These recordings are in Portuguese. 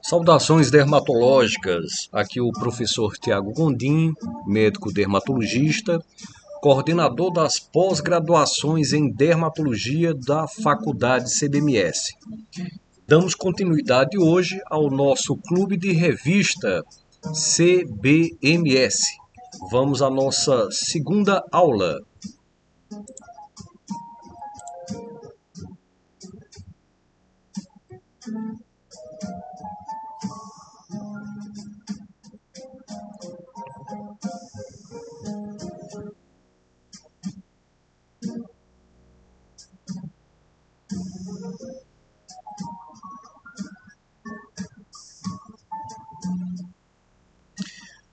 Saudações dermatológicas, aqui o professor Tiago Gondim, médico dermatologista, coordenador das pós-graduações em dermatologia da Faculdade CBMS. Damos continuidade hoje ao nosso clube de revista CBMS. Vamos à nossa segunda aula.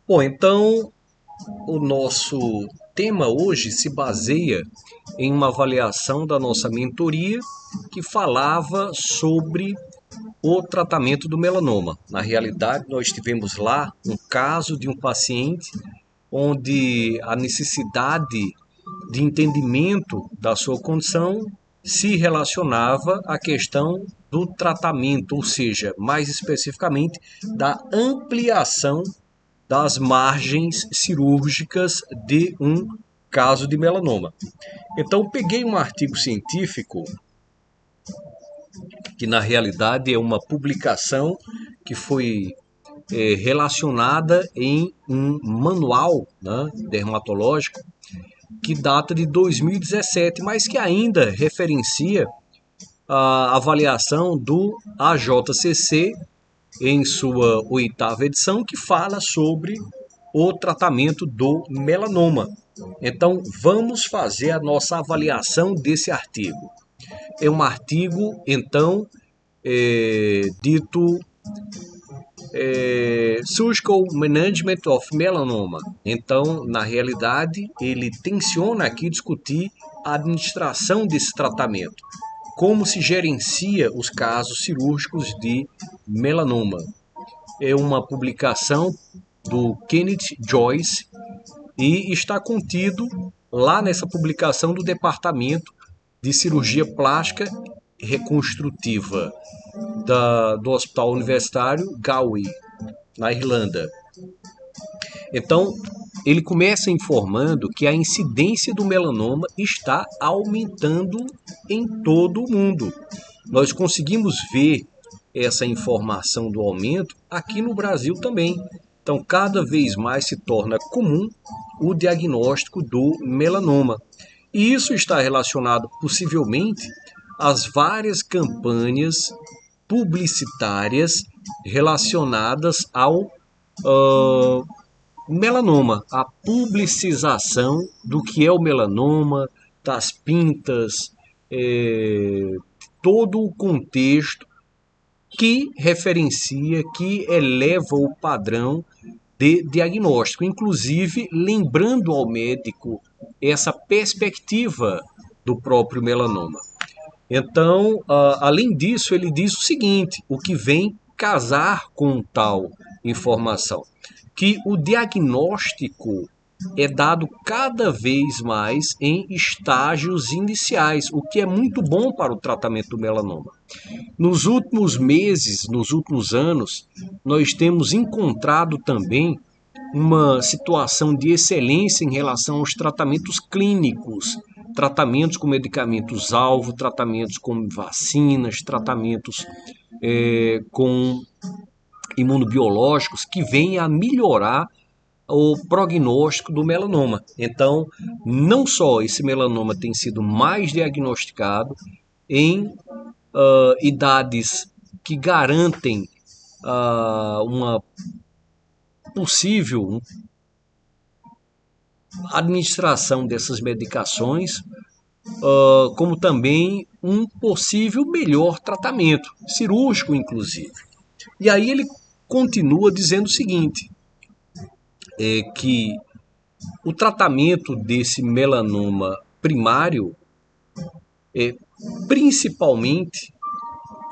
Bom, então o nosso tema hoje se baseia em uma avaliação da nossa mentoria que falava sobre o tratamento do melanoma. Na realidade, nós tivemos lá um caso de um paciente onde a necessidade de entendimento da sua condição se relacionava à questão do tratamento, ou seja, mais especificamente, da ampliação das margens cirúrgicas de um caso de melanoma. Então, peguei um artigo científico que, na realidade, é uma publicação que foi relacionada em um manual, né, dermatológico que data de 2017, mas que ainda referencia a avaliação do AJCC em sua 8ª edição, que fala sobre o tratamento do melanoma. Então, vamos fazer a nossa avaliação desse artigo. É um artigo, então, dito Surgical Management of Melanoma. Então, na realidade, ele tenciona aqui discutir a administração desse tratamento, como se gerencia os casos cirúrgicos de melanoma. É uma publicação do Kenneth Joyce e está contido lá nessa publicação do Departamento de Cirurgia Plástica Reconstrutiva do Hospital Universitário Galway, na Irlanda. Então, ele começa informando que a incidência do melanoma está aumentando em todo o mundo. Nós conseguimos ver essa informação do aumento aqui no Brasil também. Então, cada vez mais se torna comum o diagnóstico do melanoma. E isso está relacionado, possivelmente, às várias campanhas publicitárias relacionadas ao melanoma, a publicização do que é o melanoma, das pintas, todo o contexto que referencia, que eleva o padrão de diagnóstico, inclusive lembrando ao médico essa perspectiva do próprio melanoma. Então, além disso, ele diz o seguinte, o que vem casar com tal informação, que o diagnóstico é dado cada vez mais em estágios iniciais, o que é muito bom para o tratamento do melanoma. Nos últimos meses, nos últimos anos, nós temos encontrado também uma situação de excelência em relação aos tratamentos clínicos, tratamentos com medicamentos-alvo, tratamentos com vacinas, tratamentos com imunobiológicos que vêm a melhorar o prognóstico do melanoma. Então, não só esse melanoma tem sido mais diagnosticado em idades que garantem uma possível administração dessas medicações, como também um possível melhor tratamento, cirúrgico inclusive. E aí ele continua dizendo o seguinte, que o tratamento desse melanoma primário principalmente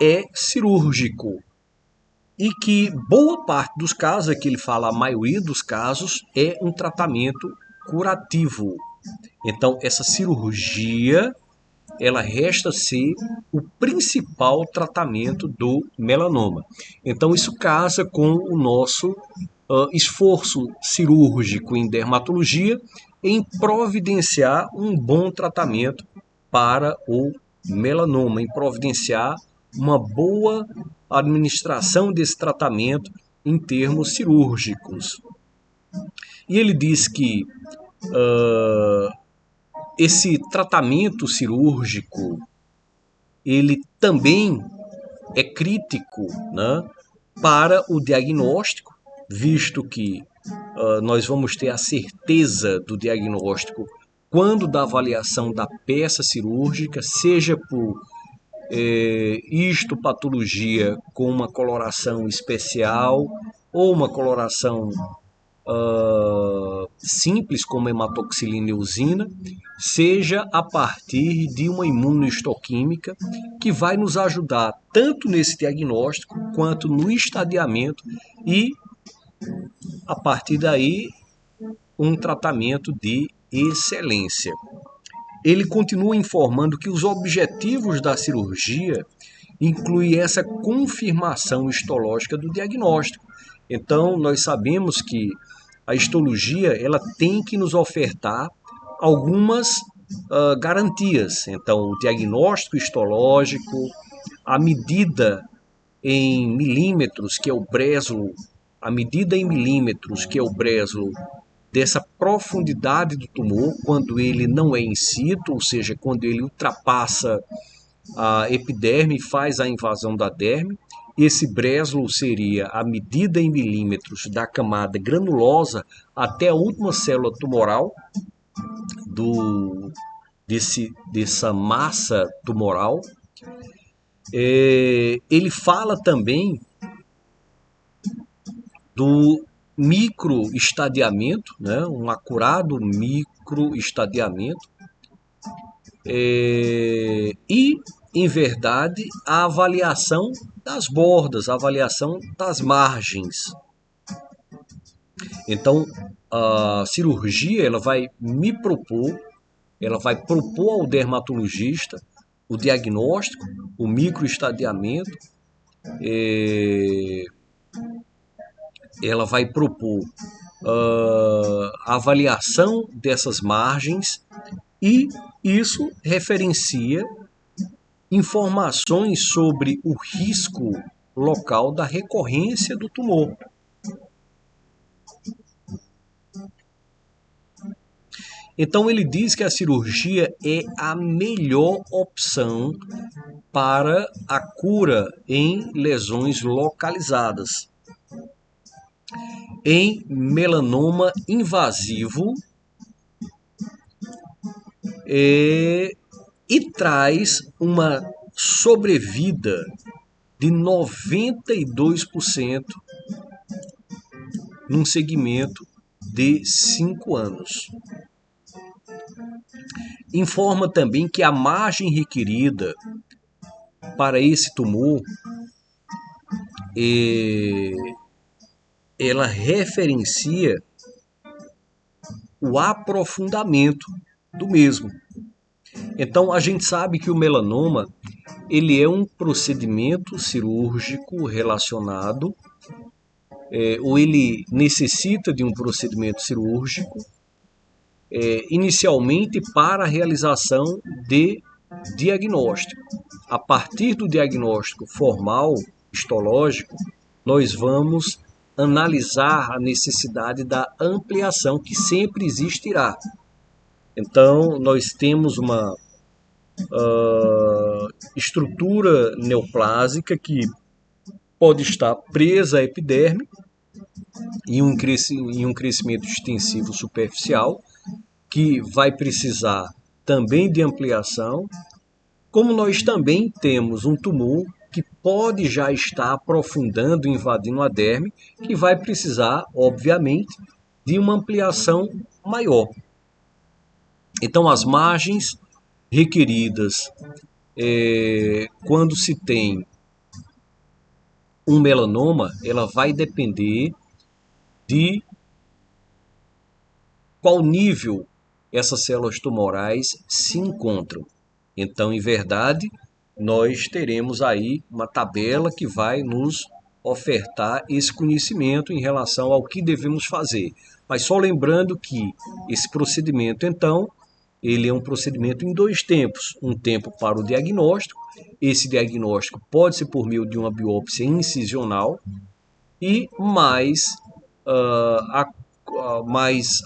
é cirúrgico e que boa parte dos casos, aqui ele fala a maioria dos casos, é um tratamento curativo. Então essa cirurgia ela resta ser o principal tratamento do melanoma. Então isso casa com o nosso esforço cirúrgico em dermatologia em providenciar um bom tratamento para o melanoma, em providenciar uma boa administração desse tratamento em termos cirúrgicos. E ele diz que esse tratamento cirúrgico ele também é crítico, né, para o diagnóstico, visto que nós vamos ter a certeza do diagnóstico quando da avaliação da peça cirúrgica, seja por histopatologia com uma coloração especial ou uma coloração simples como hematoxilina e eosina, seja a partir de uma imunohistoquímica que vai nos ajudar tanto nesse diagnóstico quanto no estadiamento e, a partir daí, um tratamento de excelência. Ele continua informando que os objetivos da cirurgia incluem essa confirmação histológica do diagnóstico. Então, nós sabemos que a histologia ela tem que nos ofertar algumas garantias. Então, o diagnóstico histológico, a medida em milímetros, que é o Breslow, a medida em milímetros, que é o Breslow, dessa profundidade do tumor, quando ele não é in situ, ou seja, quando ele ultrapassa a epiderme e faz a invasão da derme. Esse Breslow seria a medida em milímetros da camada granulosa até a última célula tumoral dessa massa tumoral. Ele fala também do microestadiamento, né? Um acurado microestadiamento. E, em verdade, a avaliação das bordas, a avaliação das margens. Então, a cirurgia ela vai propor ao dermatologista o diagnóstico, o microestadiamento, ela vai propor a avaliação dessas margens e isso referencia informações sobre o risco local da recorrência do tumor. Então ele diz que a cirurgia é a melhor opção para a cura em lesões localizadas. Em melanoma invasivo e traz uma sobrevida de 92% num segmento de 5 anos. Informa também que a margem requerida para esse tumor ela referencia o aprofundamento do mesmo. Então a gente sabe que o melanoma ele é um procedimento cirúrgico relacionado ou ele necessita de um procedimento cirúrgico inicialmente para a realização de diagnóstico. A partir do diagnóstico formal, histológico, nós vamos analisar a necessidade da ampliação que sempre existirá. Então, nós temos uma estrutura neoplásica que pode estar presa à epiderme em um crescimento extensivo superficial, que vai precisar também de ampliação, como nós também temos um tumor que pode já estar aprofundando, invadindo a derme, que vai precisar, obviamente, de uma ampliação maior. Então, as margens requeridas quando se tem um melanoma, ela vai depender de qual nível essas células tumorais se encontram. Então, em verdade, nós teremos aí uma tabela que vai nos ofertar esse conhecimento em relação ao que devemos fazer. Mas só lembrando que esse procedimento, então, ele é um procedimento em dois tempos. Um tempo para o diagnóstico. Esse diagnóstico pode ser por meio de uma biópsia incisional e mais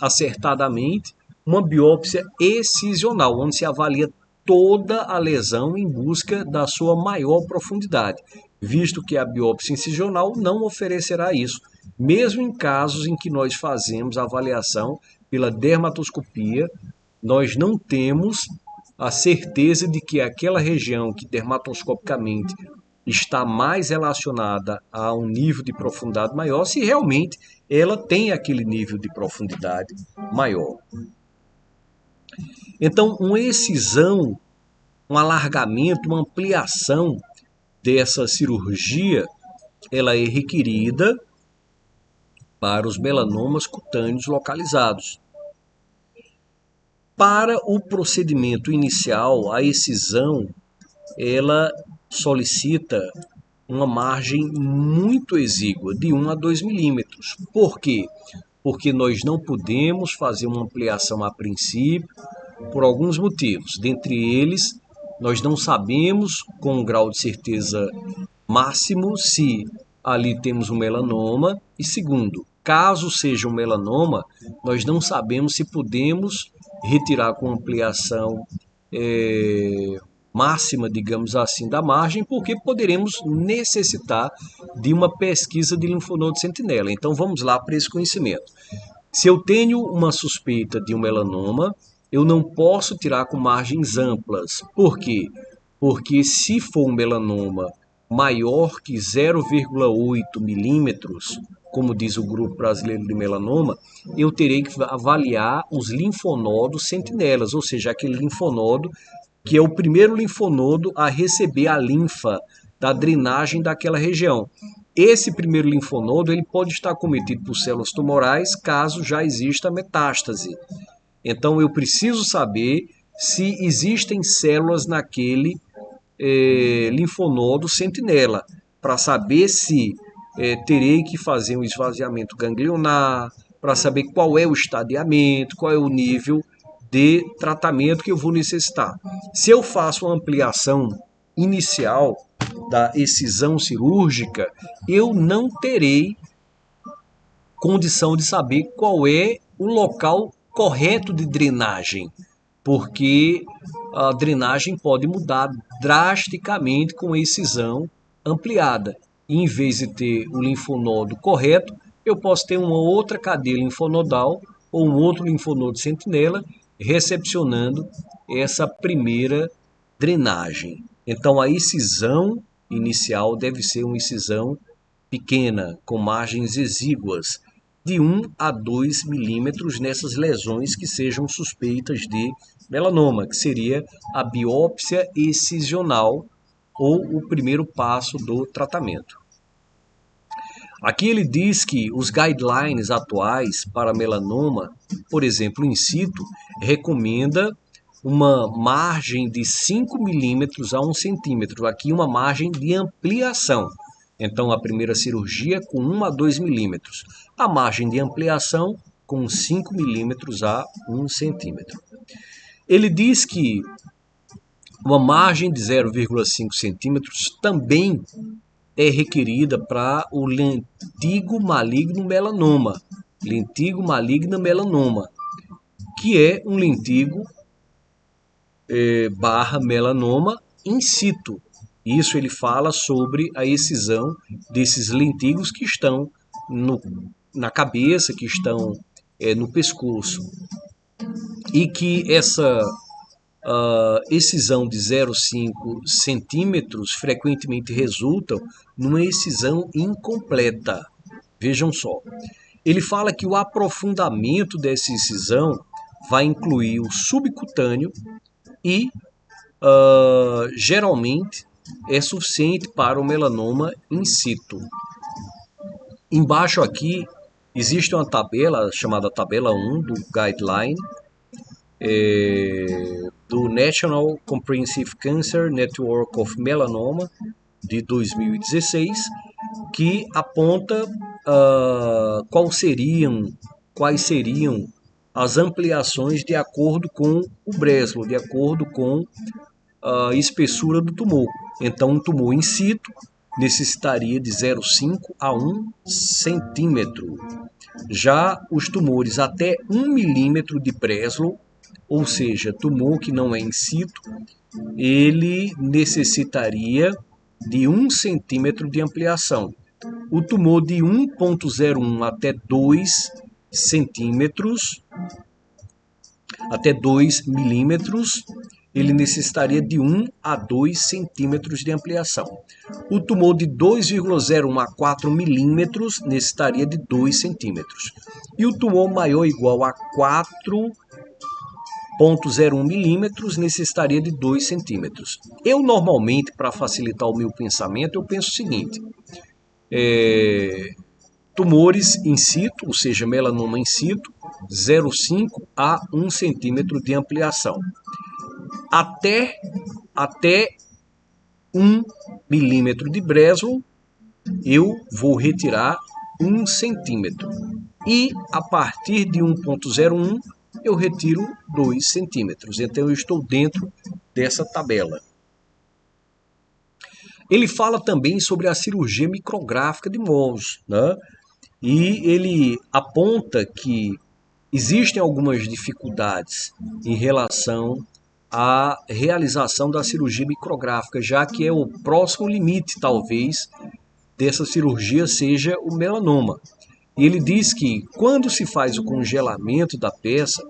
acertadamente, uma biópsia excisional, onde se avalia toda a lesão em busca da sua maior profundidade, visto que a biópsia incisional não oferecerá isso, mesmo em casos em que nós fazemos a avaliação pela dermatoscopia, nós não temos a certeza de que aquela região que dermatoscopicamente está mais relacionada a um nível de profundidade maior, se realmente ela tem aquele nível de profundidade maior. Então, uma excisão, um alargamento, uma ampliação dessa cirurgia, ela é requerida para os melanomas cutâneos localizados. Para o procedimento inicial, a excisão, ela solicita uma margem muito exígua, de 1 a 2 milímetros. Por quê? Porque nós não podemos fazer uma ampliação a princípio, por alguns motivos. Dentre eles, nós não sabemos com um grau de certeza máximo se ali temos um melanoma. E segundo, caso seja um melanoma, nós não sabemos se podemos retirar com ampliação máxima, digamos assim, da margem, porque poderemos necessitar de uma pesquisa de linfonodo sentinela. Então vamos lá para esse conhecimento. Se eu tenho uma suspeita de um melanoma, eu não posso tirar com margens amplas. Por quê? Porque se for um melanoma maior que 0,8 milímetros, como diz o Grupo Brasileiro de Melanoma, eu terei que avaliar os linfonodos sentinelas, ou seja, aquele linfonodo que é o primeiro linfonodo a receber a linfa da drenagem daquela região. Esse primeiro linfonodo ele pode estar cometido por células tumorais caso já exista metástase. Então eu preciso saber se existem células naquele linfonodo sentinela, para saber se terei que fazer um esvaziamento ganglionar, para saber qual é o estadiamento, qual é o nível de tratamento que eu vou necessitar. Se eu faço uma ampliação inicial da excisão cirúrgica, eu não terei condição de saber qual é o local correto de drenagem, porque a drenagem pode mudar drasticamente com a excisão ampliada. E em vez de ter o linfonodo correto, eu posso ter uma outra cadeia linfonodal ou um outro linfonodo sentinela recepcionando essa primeira drenagem. Então a excisão inicial deve ser uma excisão pequena, com margens exíguas, de 1 a 2 milímetros nessas lesões que sejam suspeitas de melanoma, que seria a biópsia excisional ou o primeiro passo do tratamento. Aqui ele diz que os guidelines atuais para melanoma, por exemplo, in situ, recomenda uma margem de 5 milímetros a 1 centímetro, aqui uma margem de ampliação. Então, a primeira cirurgia com 1 a 2 milímetros. A margem de ampliação com 5 milímetros a 1 centímetro. Ele diz que uma margem de 0,5 centímetros também é requerida para o lentigo maligno melanoma. Lentigo maligno melanoma, que é um lentigo barra melanoma in situ. Isso ele fala sobre a excisão desses lentigos que estão na cabeça, que estão no pescoço. E que essa excisão de 0,5 centímetros frequentemente resulta numa excisão incompleta. Vejam só. Ele fala que o aprofundamento dessa excisão vai incluir o subcutâneo e geralmente é suficiente para o melanoma in situ. Embaixo aqui existe uma tabela chamada tabela 1 do guideline do National Comprehensive Cancer Network of Melanoma, de 2016, que aponta quais seriam as ampliações de acordo com o Breslow, de acordo com a espessura do tumor. Então, um tumor in situ necessitaria de 0,5 a 1 centímetro. Já os tumores até 1 milímetro de Breslow, ou seja, tumor que não é in situ, ele necessitaria de 1 centímetro de ampliação. O tumor de 1,01 até 2 centímetros, até 2 milímetros, ele necessitaria de 1 a 2 centímetros de ampliação. O tumor de 2,01 a 4 milímetros necessitaria de 2 centímetros. E o tumor maior ou igual a 4,01 milímetros necessitaria de 2 centímetros. Eu normalmente, para facilitar o meu pensamento, eu penso o seguinte: tumores in situ, ou seja, melanoma in situ, 0,5 a 1 centímetro de ampliação. Até 1 milímetro de Breslow, eu vou retirar 1 centímetro. E a partir de 1,01, eu retiro 2 centímetros. Então, eu estou dentro dessa tabela. Ele fala também sobre a cirurgia micrográfica de Mohs, né? E ele aponta que existem algumas dificuldades em relação à realização da cirurgia micrográfica, já que é o próximo limite, talvez, dessa cirurgia seja o melanoma. E ele diz que quando se faz o congelamento da peça,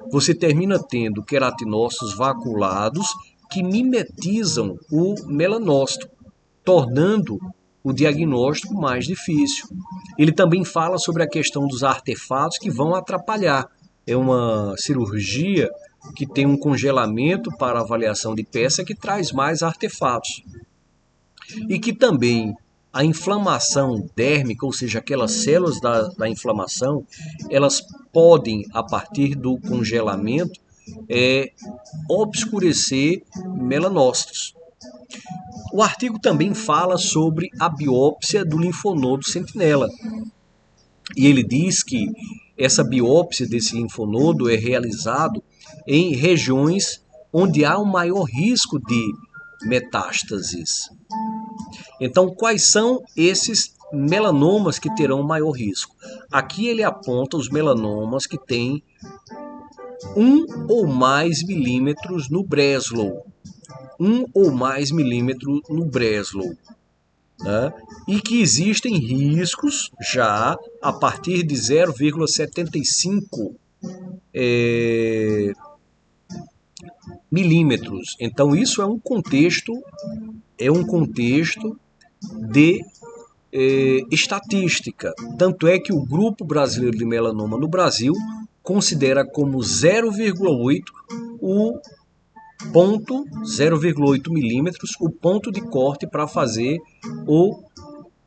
você termina tendo queratinócitos vaculados que mimetizam o melanócito, tornando o diagnóstico mais difícil. Ele também fala sobre a questão dos artefatos que vão atrapalhar. É uma cirurgia que tem um congelamento para avaliação de peça que traz mais artefatos. E que também a inflamação dérmica, ou seja, aquelas células da inflamação, elas podem, a partir do congelamento, obscurecer melanócitos. O artigo também fala sobre a biópsia do linfonodo sentinela. E ele diz que essa biópsia desse linfonodo é realizado em regiões onde há um maior risco de metástases. Então, quais são esses melanomas que terão maior risco? Aqui ele aponta os melanomas que têm 1 ou mais milímetros no Breslow. 1 ou mais milímetros no Breslow. Né? E que existem riscos já a partir de 0,75 milímetros. Então isso é um contexto de estatística. Tanto é que o Grupo Brasileiro de Melanoma no Brasil considera como 0,8 o ponto 0,8 milímetros o ponto de corte para fazer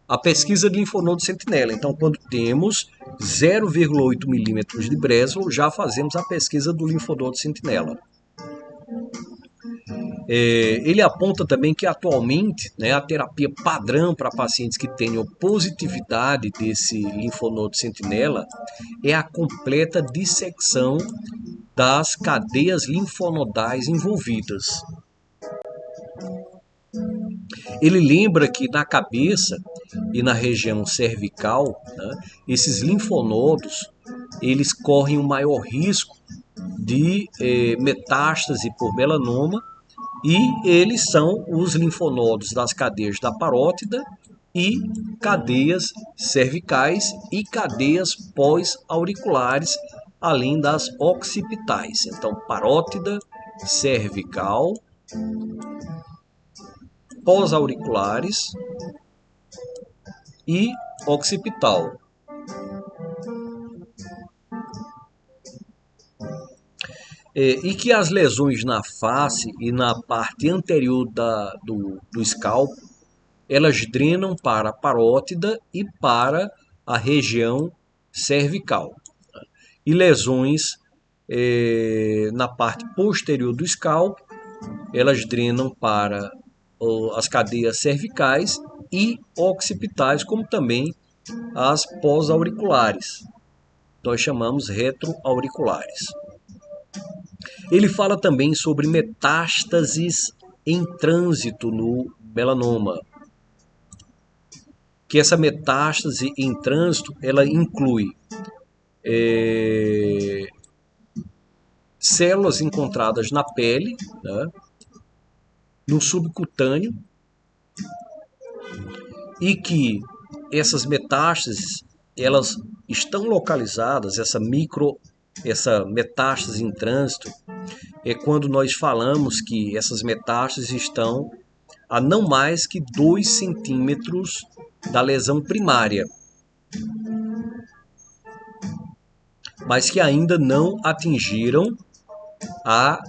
a pesquisa de linfonodo sentinela. Então, quando temos 0,8 milímetros de Breslow, já fazemos a pesquisa do linfonodo sentinela. Ele aponta também que atualmente, né, a terapia padrão para pacientes que tenham positividade desse linfonodo sentinela é a completa dissecção das cadeias linfonodais envolvidas. Ele lembra que na cabeça e na região cervical, né, esses linfonodos eles correm um maior risco de metástase por melanoma, e eles são os linfonodos das cadeias da parótida e cadeias cervicais e cadeias pós-auriculares, além das occipitais. Então, parótida, cervical, pós-auriculares e occipital. E que as lesões na face e na parte anterior do escalpo, elas drenam para a parótida e para a região cervical. E lesões na parte posterior do escalpo, elas drenam para as cadeias cervicais e occipitais, como também as pós-auriculares. Nós chamamos retroauriculares. Ele fala também sobre metástases em trânsito no melanoma, que essa metástase em trânsito ela inclui células encontradas na pele, né, no subcutâneo, e que essas metástases elas estão localizadas, essa metástase em trânsito é quando nós falamos que essas metástases estão a não mais que 2 centímetros da lesão primária, mas que ainda não atingiram a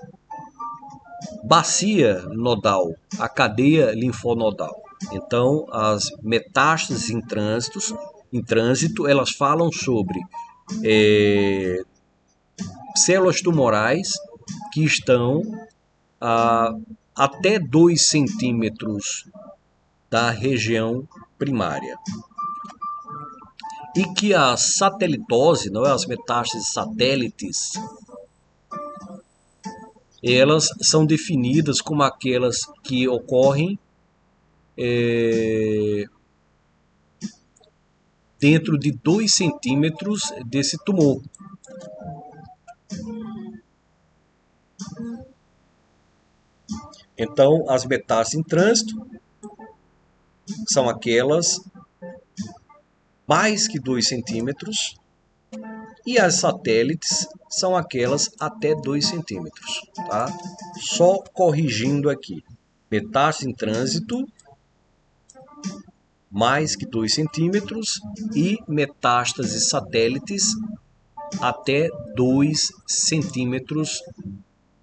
bacia nodal, a cadeia linfonodal. Então, as metástases em trânsito, elas falam sobre células tumorais que estão até 2 centímetros da região primária. E que a satelitose, não é, as metástases satélites, elas são definidas como aquelas que ocorrem dentro de 2 centímetros desse tumor. Então, as metástases em trânsito são aquelas mais que 2 centímetros e as satélites são aquelas até 2 centímetros. Tá? Só corrigindo aqui. Metástase em trânsito, mais que 2 centímetros e metástases satélites até 2 centímetros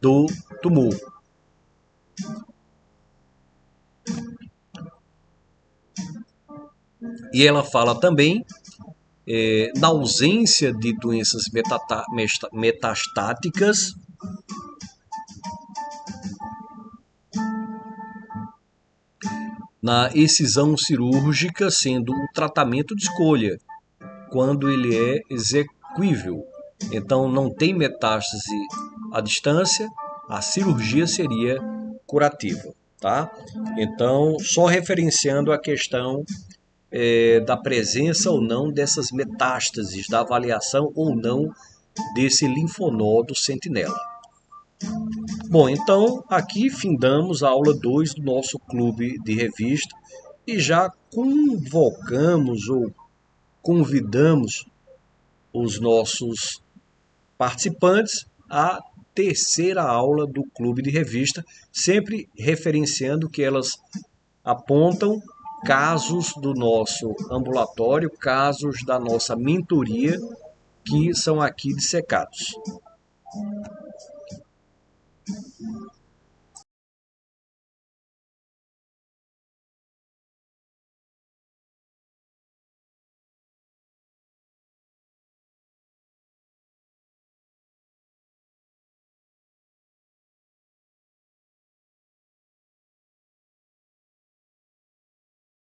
do tumor. E ela fala também na ausência de doenças metastáticas, na excisão cirúrgica sendo o tratamento de escolha, quando ele é exequível. Então não tem metástase à distância, a cirurgia seria curativa. Tá? Então, só referenciando a questão da presença ou não dessas metástases, da avaliação ou não desse linfonodo sentinela. Bom, então aqui findamos a aula 2 do nosso clube de revista e já convocamos ou convidamos os nossos participantes à terceira aula do clube de revista, sempre referenciando que elas apontam casos do nosso ambulatório, casos da nossa mentoria, que são aqui dissecados.